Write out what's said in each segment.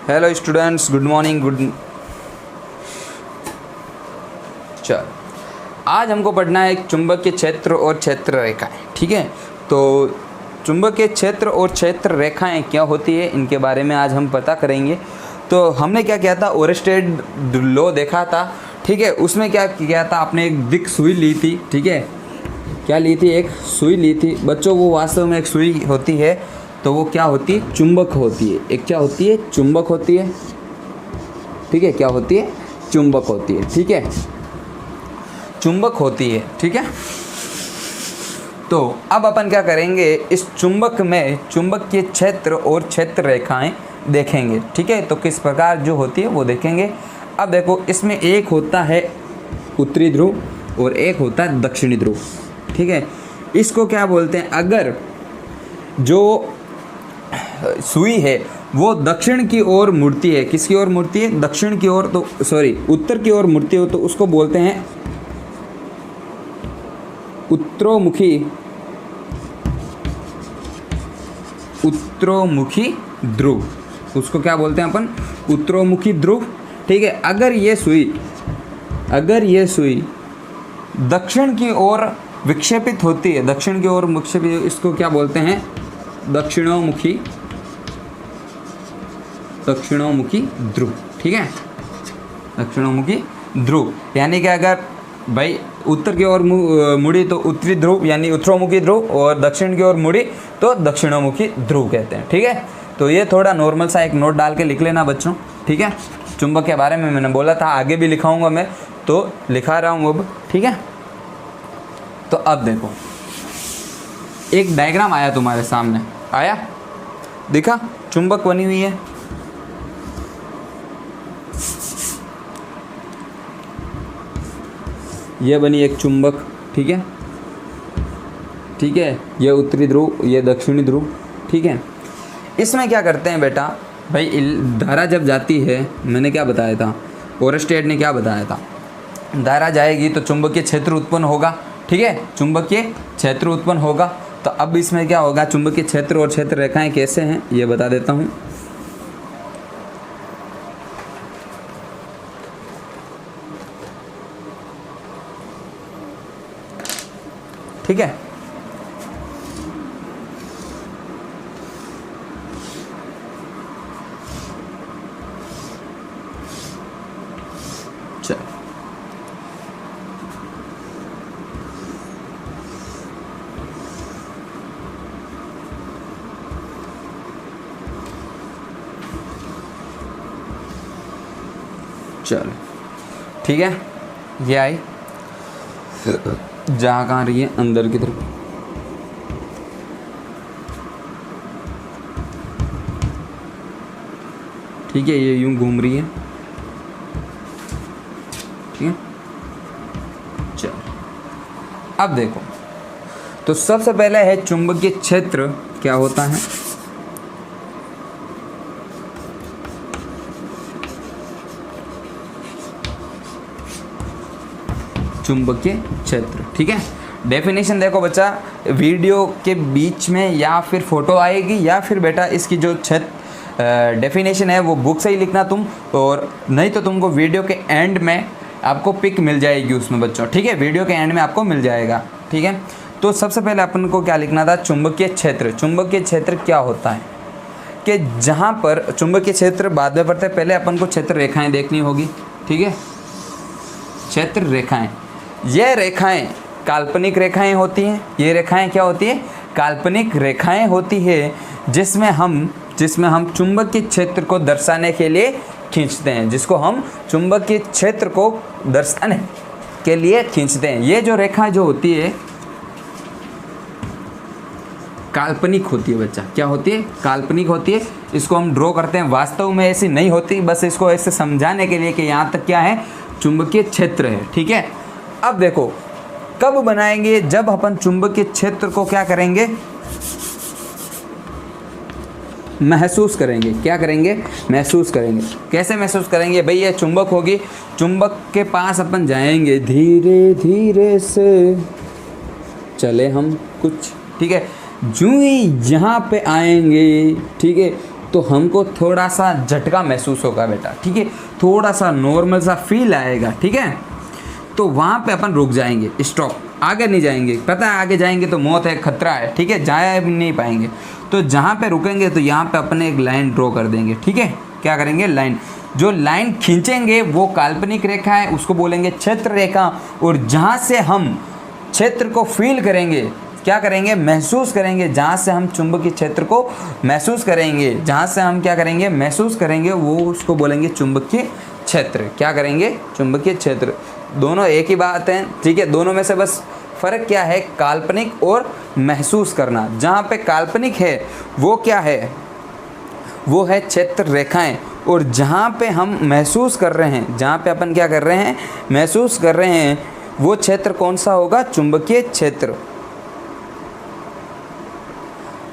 Hello students, good morning. चल, आज हमको पढ़ना है एक चुंबकीय क्षेत्र और क्षेत्र रेखाएं। ठीक है, तो चुंबकीय क्षेत्र और क्षेत्र रेखाएं क्या होती है, इनके बारे में आज हम पता करेंगे। तो हमने क्या किया था, ओरस्टेड लॉ देखा था। ठीक है, उसमें क्या किया था, आपने एक दिक सुई ली थी। ठीक है, क्या ली थी, एक सुई ली थी बच्चों। वो वास्तव में एक सुई होती है, तो वो क्या होती है, चुंबक होती है। एक क्या होती है, चुंबक होती है। ठीक है, क्या होती है, चुंबक होती है। ठीक है, चुंबक होती है। ठीक है, तो अब अपन क्या करेंगे, इस चुंबक में चुंबकीय क्षेत्र और क्षेत्र रेखाएं देखेंगे। ठीक है, तो किस प्रकार जो होती है वो देखेंगे। अब देखो, इसमें एक होता है उत्तरी ध्रुव और एक होता है दक्षिणी ध्रुव। ठीक है, इसको क्या बोलते हैं, अगर जो सुई है वो दक्षिण की ओर मुड़ती है, किसकी ओर मुड़ती है, दक्षिण की ओर, तो सॉरी उत्तर की ओर मुड़ती हो, तो उसको बोलते हैं उत्तरोमुखी ध्रुव। उसको क्या बोलते हैं अपन, उत्तरोमुखी ध्रुव। ठीक है, अगर ये सुई दक्षिण की ओर विक्षेपित होती है, दक्षिण की ओर विक्षेपित, इसको क्या बोलते हैं, दक्षिणोमुखी ध्रुव। ठीक है, दक्षिणोमुखी ध्रुव, यानी कि अगर भाई उत्तर की ओर मुड़ी तो उत्तरी ध्रुव यानी उत्तरोमुखी ध्रुव, और दक्षिण की ओर मुड़ी तो दक्षिणोमुखी ध्रुव कहते हैं। ठीक है, तो ये थोड़ा नॉर्मल सा एक नोट डाल के लिख लेना बच्चों। ठीक है, चुंबक के बारे में मैंने बोला था, आगे भी लिखाऊंगा मैं, तो लिखा रहा हूँ अब। ठीक है, तो अब देखो, एक डायग्राम आया तुम्हारे सामने, आया, दिखा, चुंबक बनी हुई है। ये बनी एक चुंबक। ठीक है, ठीक है, ये उत्तरी ध्रुव, ये दक्षिणी ध्रुव। ठीक है, इसमें क्या करते हैं बेटा, भाई धारा जब जाती है, मैंने क्या बताया था, ओरस्टेड ने क्या बताया था, धारा जाएगी तो चुंबकीय क्षेत्र उत्पन्न होगा। ठीक है, चुंबकीय क्षेत्र उत्पन्न होगा। तो अब इसमें क्या होगा, चुंबकीय क्षेत्र और क्षेत्र रेखाएं कैसे हैं ये बता देता हूँ। ठीक है, चलो, चलो, ठीक है, ये आई जहाँ कहाँ रही है, अंदर की तरफ। ठीक है, ये यूं घूम रही है। ठीक है, चलो, अब देखो, तो सबसे पहले है चुंबकीय क्षेत्र क्या होता है। चुंबकीय क्षेत्र। ठीक है, डेफिनेशन देखो बच्चा, वीडियो के बीच में या फिर फोटो आएगी, या फिर बेटा इसकी जो डेफिनेशन है वो बुक से ही लिखना तुम, और नहीं तो तुमको वीडियो के एंड में आपको पिक मिल जाएगी उसमें बच्चों। ठीक है, वीडियो के एंड में आपको मिल जाएगा। ठीक है, तो सबसे पहले अपन को क्या लिखना था, चुंबकीय क्षेत्र। चुंबकीय क्षेत्र क्या होता है कि जहाँ पर चुंबकीय क्षेत्र बाद में पढ़ते हैं, पहले अपन को क्षेत्र रेखाएँ देखनी होगी। ठीक है, क्षेत्र रेखाएँ, ये रेखाएं काल्पनिक रेखाएं होती हैं। ये रेखाएं क्या होती है, काल्पनिक रेखाएं होती है, जिसमें हम चुंबकीय क्षेत्र को दर्शाने के लिए खींचते हैं, जिसको हम चुंबकीय क्षेत्र को दर्शाने के लिए खींचते हैं। ये जो रेखा जो होती है काल्पनिक होती है बच्चा, क्या होती है, काल्पनिक होती है। इसको हम ड्रॉ करते हैं, वास्तव में ऐसी नहीं होती, बस इसको ऐसे समझाने के लिए कि यहाँ तक क्या है, चुंबकीय क्षेत्र है। ठीक है, अब देखो कब बनाएंगे, जब अपन चुंबकीय क्षेत्र को क्या करेंगे, महसूस करेंगे। क्या करेंगे, महसूस करेंगे। कैसे महसूस करेंगे भाई, ये चुंबक होगी, चुंबक के पास अपन जाएंगे, धीरे धीरे से चले हम कुछ। ठीक है, जो ही यहाँ पे आएंगे, ठीक है, तो हमको थोड़ा सा झटका महसूस होगा बेटा, ठीक है, थोड़ा सा नॉर्मल सा फील आएगा, ठीक है। तो वहाँ पे अपन रुक जाएंगे, स्टॉप, आगे नहीं जाएंगे, पता है आगे जाएंगे तो मौत है, खतरा है, ठीक है, जाया भी नहीं पाएंगे। तो जहाँ पे रुकेंगे तो यहाँ पे अपन एक लाइन ड्रॉ कर देंगे, ठीक है। क्या करेंगे, लाइन, जो लाइन खींचेंगे वो काल्पनिक रेखा है, उसको बोलेंगे क्षेत्र रेखा। और जहाँ से हम क्षेत्र को फील करेंगे, क्या करेंगे, महसूस करेंगे, जहाँ से हम चुंबकीय क्षेत्र को महसूस करेंगे, जहाँ से हम क्या करेंगे, महसूस करेंगे, वो उसको बोलेंगे चुंबकीय क्षेत्र। क्या करेंगे, चुंबकीय क्षेत्र। दोनों एक ही बात है, ठीक है, दोनों में से बस फ़र्क क्या है, काल्पनिक और महसूस करना। जहाँ पे काल्पनिक है वो क्या है, वो है क्षेत्र रेखाएं। और जहाँ पे हम महसूस कर रहे हैं, जहाँ पे अपन क्या कर रहे हैं, महसूस कर रहे हैं, वो क्षेत्र कौन सा होगा, चुंबकीय क्षेत्र,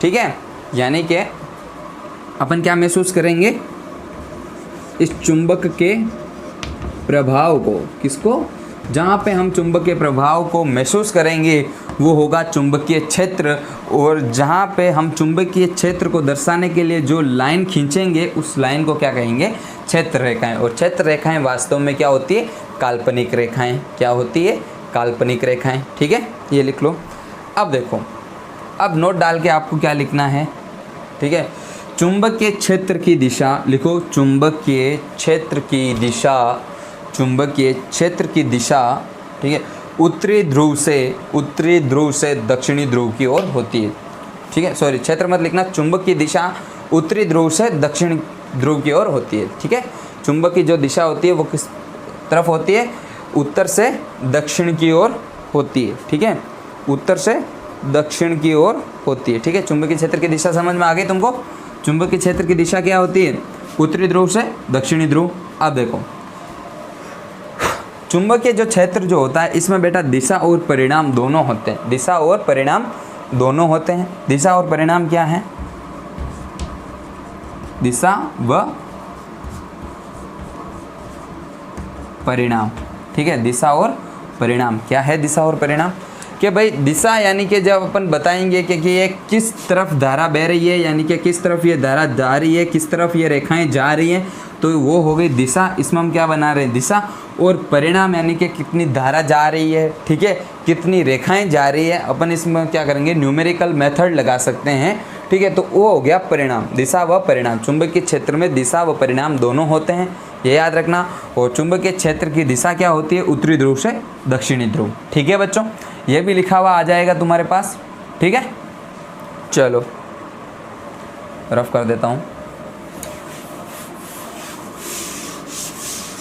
ठीक है। यानी कि अपन क्या महसूस करेंगे, इस चुंबक के प्रभाव को, किसको, जहाँ पे हम चुंबक के प्रभाव को महसूस करेंगे वो होगा चुंबकीय क्षेत्र। और जहाँ पे हम चुंबकीय क्षेत्र को दर्शाने के लिए जो लाइन खींचेंगे उस लाइन को क्या कहेंगे, क्षेत्र रेखाएं। और क्षेत्र रेखाएं वास्तव में क्या होती है, काल्पनिक रेखाएं। क्या होती है, काल्पनिक रेखाएं, ठीक है, ये लिख लो। अब देखो, अब नोट डाल के आपको क्या लिखना है, ठीक है, चुंबकीय क्षेत्र की दिशा लिखो, चुंबकीय क्षेत्र की दिशा, चुंबकीय क्षेत्र की दिशा, ठीक है, उत्तरी ध्रुव से दक्षिणी ध्रुव की ओर होती है, ठीक है, सॉरी क्षेत्र मत लिखना, चुंबक की दिशा उत्तरी ध्रुव से दक्षिण ध्रुव की ओर होती है, ठीक है। चुंबक की जो दिशा होती है वो किस तरफ होती है, उत्तर से दक्षिण की ओर होती है, ठीक है, उत्तर से दक्षिण की ओर होती है, ठीक है। चुंबकीय क्षेत्र की दिशा समझ में आ गई तुमको, चुंबकीय क्षेत्र की दिशा क्या होती है, उत्तरी ध्रुव से दक्षिणी ध्रुव। अब देखो, चुंबकीय जो क्षेत्र जो होता है इसमें बेटा दिशा और परिणाम दोनों होते हैं, दिशा और परिणाम दोनों होते हैं। दिशा और परिणाम क्या है, दिशा व परिणाम, ठीक है, दिशा और परिणाम। क्या है दिशा और परिणाम, कि भाई दिशा यानी कि जब अपन बताएंगे कि ये किस तरफ धारा बह रही है, यानी कि किस तरफ ये धारा जा रही है, किस तरफ ये रेखाएं जा रही हैं, तो वो हो गई दिशा। इसमें हम क्या बना रहे हैं, दिशा। और परिणाम यानी कि कितनी धारा जा रही है, ठीक है, कितनी रेखाएं जा रही है, अपन इसमें क्या करेंगे, न्यूमेरिकल मेथड लगा सकते हैं, ठीक है। तो वो हो गया परिणाम, दिशा व परिणाम। चुंबकीय क्षेत्र में दिशा व परिणाम दोनों होते हैं, ये याद रखना। और चुंबकीय क्षेत्र की दिशा क्या होती है, उत्तरी ध्रुव से दक्षिणी ध्रुव, ठीक है बच्चों, ये भी लिखा हुआ आ जाएगा तुम्हारे पास, ठीक है। चलो रफ कर देता हूँ।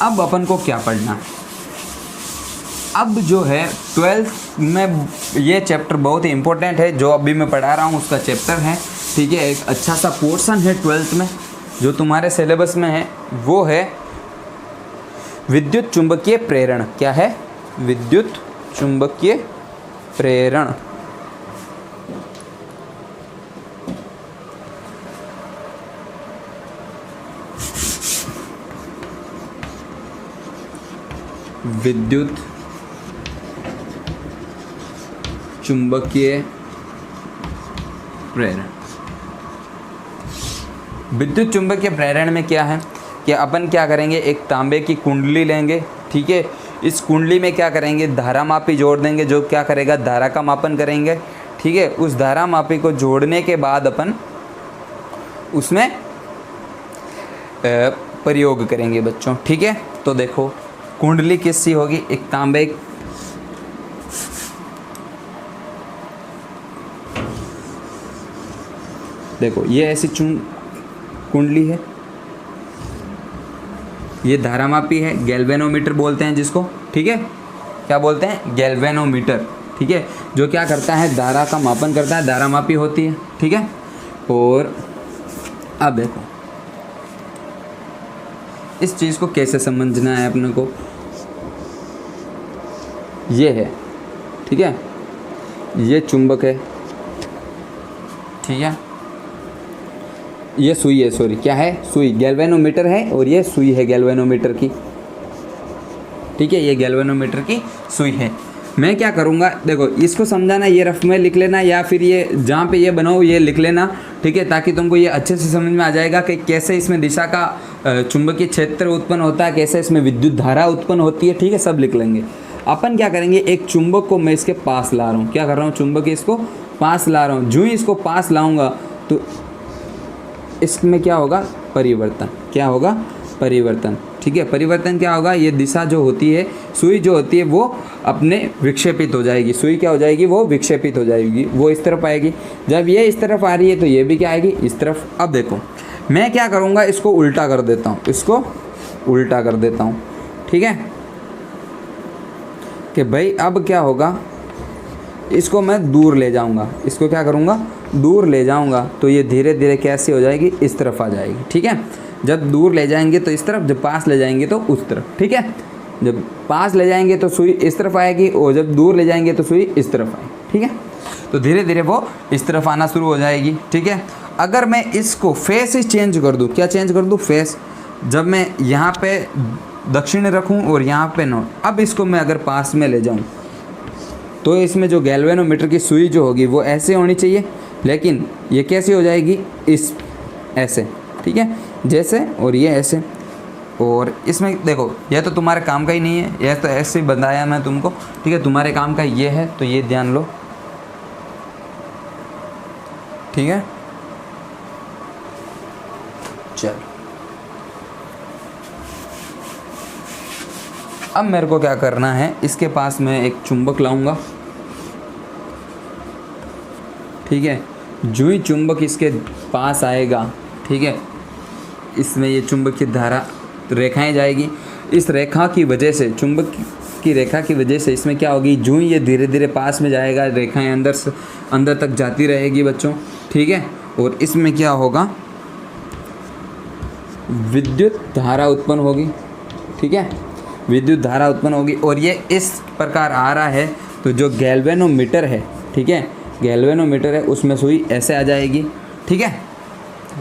अब अपन को क्या पढ़ना है, अब जो है 12th में ये चैप्टर बहुत ही इम्पोर्टेंट है, जो अभी मैं पढ़ा रहा हूँ उसका चैप्टर है, ठीक है, एक अच्छा सा पोर्शन है 12th में जो तुम्हारे सिलेबस में है, वो है विद्युत चुंबकीय प्रेरण। क्या है, विद्युत चुंबकीय प्रेरण। विद्युत चुंबकीय प्रेरण। विद्युत चुंबकीय प्रेरण में क्या है कि अपन क्या करेंगे, एक तांबे की कुंडली लेंगे, ठीक है, इस कुंडली में क्या करेंगे, धारा मापी जोड़ देंगे, जो क्या करेगा, धारा का मापन करेंगे, ठीक है। उस धारा मापी को जोड़ने के बाद अपन उसमें प्रयोग करेंगे बच्चों, ठीक है। तो देखो कुंडली किससी होगी, एक तांबे, देखो ये ऐसी कुंडली है, ये धारामापी है, गैल्वेनोमीटर बोलते हैं जिसको, ठीक है, क्या बोलते हैं, गैल्वेनोमीटर, ठीक है, जो क्या करता है, धारा का मापन करता है, धारामापी होती है, ठीक है। और अब देखो इस चीज़ को कैसे समझना है अपने को, ये है, ठीक है, ये चुंबक है, ठीक है, ये सुई है, सॉरी क्या है, सुई, गैल्वेनोमीटर है, और ये सुई है गैल्वेनोमीटर की, ठीक है, ये गैल्वेनोमीटर की सुई है। मैं क्या करूँगा, देखो इसको समझाना, ये रफ में लिख लेना, या फिर ये जहाँ पे ये बनाओ ये लिख लेना, ठीक है, ताकि तुमको ये अच्छे से समझ में आ जाएगा कि कैसे इसमें दिशा का चुंबकीय क्षेत्र उत्पन्न होता है, कैसे इसमें विद्युत धारा उत्पन्न होती है। ठीक है, सब लिख लेंगे। अपन क्या करेंगे, एक चुंबक को मैं इसके पास ला रहा हूँ, क्या कर रहा हूँ, चुंबक इसको पास ला रहा हूँ। जो ही इसको पास लाऊंगा तो इसमें क्या होगा, परिवर्तन, क्या होगा, परिवर्तन। ठीक है, परिवर्तन क्या होगा, ये दिशा जो होती है, सुई जो होती है वो अपने विक्षेपित हो जाएगी। सुई क्या हो जाएगी, वो विक्षेपित हो जाएगी, वो इस तरफ आएगी। जब ये इस तरफ आ रही है तो ये भी क्या आएगी, इस तरफ। अब देखो मैं क्या करूँगा, इसको उल्टा कर देता हूँ, इसको उल्टा कर देता हूँ। ठीक है, कि भाई अब क्या होगा, इसको मैं दूर ले जाऊंगा, इसको क्या करूंगा, दूर ले जाऊंगा, तो ये धीरे धीरे कैसे हो जाएगी, इस तरफ आ जाएगी। ठीक है, जब दूर ले जाएंगे तो इस तरफ, जब पास ले जाएंगे तो उस तरफ। ठीक है, जब पास ले जाएंगे तो सुई इस तरफ आएगी, और जब दूर ले जाएंगे तो सुई इस तरफ आएगी। ठीक है, तो धीरे धीरे वो इस तरफ आना शुरू हो जाएगी। ठीक है, अगर मैं इसको फेस ही चेंज कर दूँ, क्या चेंज कर दूँ, फेस। जब मैं यहाँ पे दक्षिण रखूँ और यहाँ पे नॉर्थ, अब इसको मैं अगर पास में ले जाऊँ तो इसमें जो गैल्वेनोमीटर की सुई जो होगी वो ऐसे होनी चाहिए, लेकिन ये कैसी हो जाएगी, इस ऐसे। ठीक है, जैसे, और ये ऐसे। और इसमें देखो यह तो तुम्हारे काम का ही नहीं है, यह तो ऐसे ही बताया मैं तुमको। ठीक है, तुम्हारे काम का ये है, तो ये ध्यान लो। ठीक है, चल अब मेरे को क्या करना है, इसके पास मैं एक चुंबक लाऊंगा। ठीक है, जो ही चुंबक इसके पास आएगा, ठीक है, इसमें ये चुंबक की धारा रेखाएं जाएगी। इस रेखा की वजह से, चुंबक की रेखा की वजह से इसमें क्या होगी, जो ही ये धीरे धीरे पास में जाएगा, रेखाएं अंदर से अंदर तक जाती रहेगी बच्चों। ठीक है, और इसमें क्या होगा, विद्युत धारा उत्पन्न होगी। ठीक है, विद्युत धारा उत्पन्न होगी, और ये इस प्रकार आ रहा है, तो जो गैल्वेनोमीटर है, ठीक है, गैल्वेनोमीटर है, उसमें सुई ऐसे आ जाएगी। ठीक है,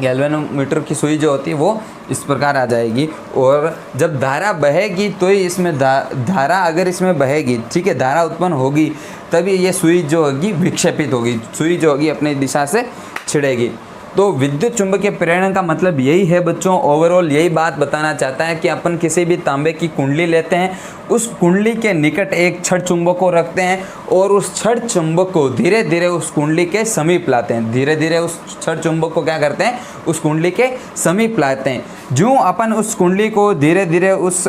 गैल्वेनोमीटर की सुई जो होती है वो इस प्रकार आ जाएगी, और जब धारा बहेगी तो ही इसमें धारा अगर इसमें बहेगी, ठीक है, धारा उत्पन्न होगी, तभी ये सुई जो होगी विक्षेपित होगी, सुई जो होगी अपनी दिशा से छिड़ेगी। तो विद्युत चुंबकीय प्रेरण का मतलब यही है बच्चों, ओवरऑल यही बात बताना चाहता है कि अपन किसी भी तांबे की कुंडली लेते हैं, उस कुंडली के निकट एक छड़ चुंबक को रखते हैं, और उस छड़ चुंबक को धीरे धीरे उस कुंडली के समीप लाते हैं। धीरे धीरे उस छड़ चुंबक को क्या करते हैं, उस कुंडली के समीप लाते हैं। जो अपन उस कुंडली को धीरे धीरे उस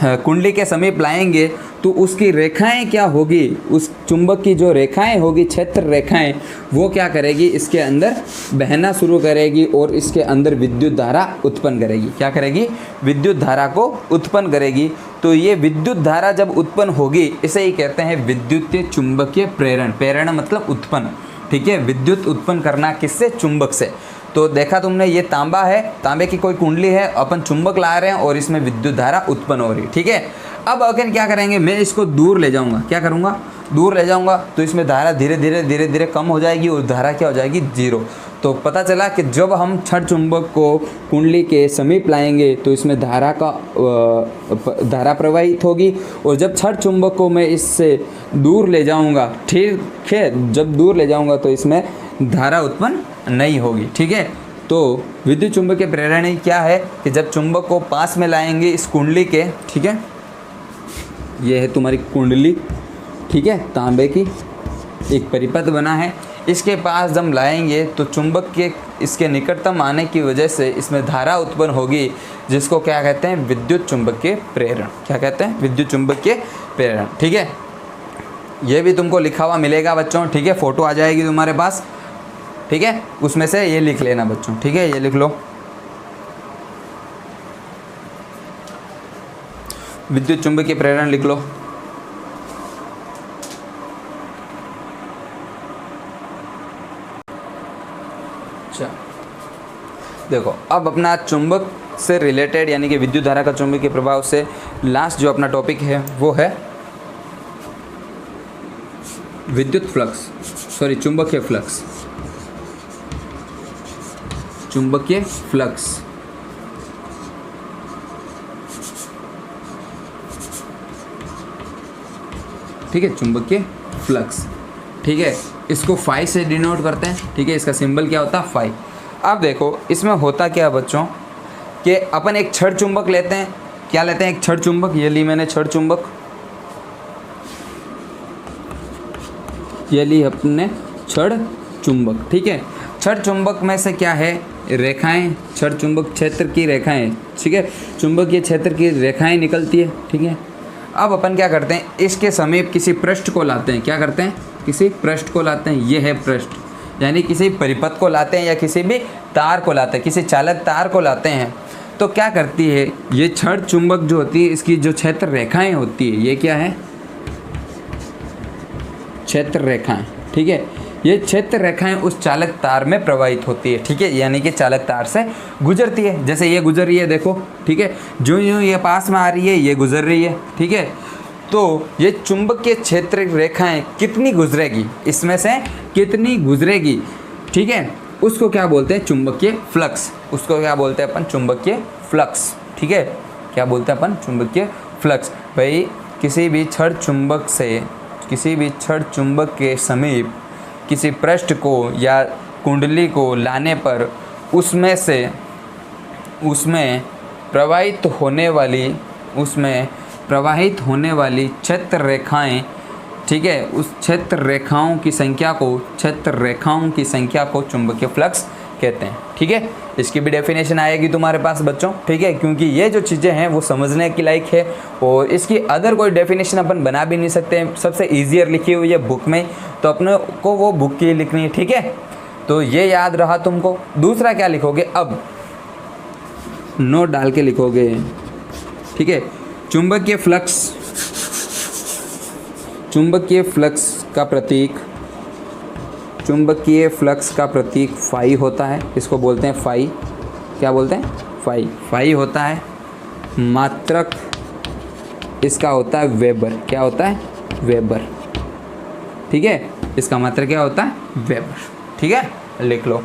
कुंडली के समीप लाएंगे तो उसकी रेखाएं क्या होगी, उस चुंबक की जो रेखाएं होगी, क्षेत्र रेखाएं, वो क्या करेगी, इसके अंदर बहना शुरू करेगी और इसके अंदर विद्युत धारा उत्पन्न करेगी। क्या करेगी, विद्युत धारा को उत्पन्न करेगी। तो ये विद्युत धारा जब उत्पन्न होगी, इसे ही कहते हैं विद्युतीय चुंबकीय प्रेरण। प्रेरण मतलब उत्पन्न। ठीक है, विद्युत उत्पन्न करना किससे, चुंबक से। तो देखा तुमने, ये तांबा है, तांबे की कोई कुंडली है, अपन चुंबक ला रहे हैं और इसमें विद्युत धारा उत्पन्न हो रही। ठीक है, अब अगर क्या करेंगे, मैं इसको दूर ले जाऊंगा, क्या करूंगा, दूर ले जाऊंगा, तो इसमें धारा धीरे धीरे कम हो जाएगी और धारा क्या हो जाएगी, जीरो। तो पता चला कि जब हम छड़ चुंबक को कुंडली के समीप लाएंगे तो इसमें धारा प्रवाहित होगी, और जब छड़ चुंबक को मैं इससे दूर ले जाऊंगा, ठीक है, जब दूर ले जाऊंगा तो इसमें धारा उत्पन्न नहीं होगी। ठीक है, तो विद्युत चुंबकीय प्रेरण क्या है कि जब चुंबक को पास में लाएंगे इस कुंडली के, ठीक है, ये है तुम्हारी कुंडली, ठीक है, तांबे की एक परिपथ बना है, इसके पास जब लाएंगे तो चुंबक के इसके निकटतम आने की वजह से इसमें धारा उत्पन्न होगी, जिसको क्या कहते हैं, विद्युत चुंबकीय प्रेरण। क्या कहते हैं, विद्युत चुंबकीय प्रेरण। ठीक है, ये भी तुमको लिखा हुआ मिलेगा बच्चों। ठीक है, फोटो आ जाएगी तुम्हारे पास। ठीक है, उसमें से ये लिख लेना बच्चों। ठीक है, ये लिख लो, विद्युत चुंबकीय प्रेरण लिख लो। अच्छा, देखो अब अपना चुंबक से रिलेटेड यानी कि विद्युत धारा का चुंबकीय प्रभाव से लास्ट जो अपना टॉपिक है वो है विद्युत फ्लक्स, सॉरी चुंबकीय फ्लक्स। चुंबकीय फ्लक्स, ठीक है, चुंबकीय फ्लक्स। ठीक है, इसको फाई से डिनोट करते हैं, ठीक है, इसका सिंबल क्या होता है फाई। अब देखो इसमें होता क्या है बच्चों कि अपन एक छड़ चुंबक लेते हैं, क्या लेते हैं, एक छड़ चुंबक, ये ली मैंने छड़ चुंबक, ये ली अपने छड़ चुंबक, ठीक है। छड़ चुंबक में से क्या है, रेखाएं, छड़ चुंबक क्षेत्र की रेखाएं, ठीक है, चुंबकीय क्षेत्र की रेखाएं निकलती है, ठीक है। अब अपन क्या करते हैं, इसके समीप किसी पृष्ठ को लाते हैं, क्या करते हैं, किसी पृष्ठ को लाते हैं, ये है पृष्ठ, यानी किसी परिपथ को लाते हैं या किसी भी तार को लाते हैं, किसी चालक तार को लाते हैं। तो क्या करती है ये छड़ चुंबक जो होती है, इसकी जो क्षेत्र रेखाएं होती है, ये क्या है, क्षेत्र रेखाएं, ठीक है। ये क्षेत्र रेखाएं उस चालक तार में प्रवाहित होती है, ठीक है, यानी कि चालक तार से गुजरती है। जैसे ये गुजर रही है देखो, ठीक है, जो यूँ ये पास में आ रही है, ये गुजर रही है, ठीक है। तो ये चुंबकीय क्षेत्र रेखाएं कितनी गुजरेगी, इसमें से कितनी गुजरेगी, ठीक है, उसको क्या बोलते हैं, चुंबकीय फ्लक्स। उसको क्या बोलते हैं अपन, चुंबकीय फ्लक्स, ठीक है, क्या बोलते हैं अपन, चुंबकीय फ्लक्स। भाई किसी भी छड़ चुंबक से, किसी भी छड़ चुंबक के समीप किसी पृष्ठ को या कुंडली को लाने पर उसमें प्रवाहित होने वाली क्षेत्र रेखाएं, ठीक है, उस क्षेत्र रेखाओं की संख्या को चुंबकीय फ्लक्स कहते हैं, ठीक है। इसकी भी डेफिनेशन आएगी तुम्हारे पास बच्चों, ठीक है, क्योंकि ये जो चीज़ें हैं वो समझने की लायक है और इसकी अदर कोई डेफिनेशन अपन बना भी नहीं सकते, सबसे ईजियर लिखी हुई है बुक में, तो अपने को वो बुक की लिखनी है, ठीक है। तो ये याद रहा तुमको। दूसरा क्या लिखोगे, अब नोट डाल के लिखोगे, ठीक है, चुंबकीय फ्लक्स का प्रतीक फाई होता है, इसको बोलते हैं फाई, क्या बोलते हैं, फाई होता है। मात्रक इसका होता है वेबर, क्या होता है, वेबर, ठीक है, इसका मात्रक क्या होता है, वेबर, ठीक है, लिख लो,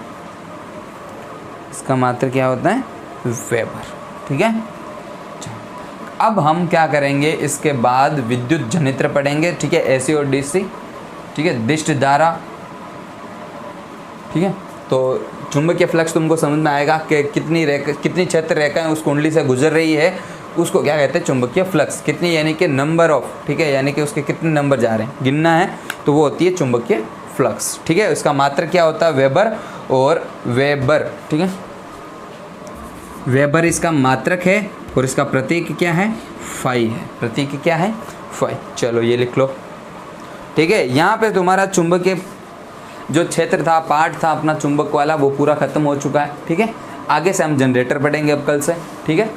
इसका मात्रक क्या होता है, वेबर, ठीक है। अब हम क्या करेंगे, इसके बाद विद्युत जनित्र पढ़ेंगे, ठीक है, एसी और डीसी, ठीक है, दिष्ट धारा, ठीक है। तो चुंबकीय फ्लक्स तुमको समझ में आएगा कि कितनी क्षेत्र रेखाएं उस कुंडली से गुजर रही है, उसको क्या कहते हैं, चुंबकीय फ्लक्स। कितनी यानी कि नंबर ऑफ, ठीक है, यानी कि उसके कितने नंबर जा रहे हैं, गिनना है, तो वो होती है चुंबकीय फ्लक्स, ठीक है। उसका मात्रक क्या होता है, वेबर और वेबर, ठीक है, वेबर इसका मात्रक है और इसका प्रतीक क्या है, फाई है, प्रतीक क्या है, फाई। चलो ये लिख लो, ठीक है। यहाँ पे तुम्हारा चुंबकीय जो क्षेत्र था, पार्ट था अपना चुंबक वाला, वो पूरा खत्म हो चुका है, ठीक है। आगे से हम जनरेटर पढ़ेंगे अब कल से, ठीक है।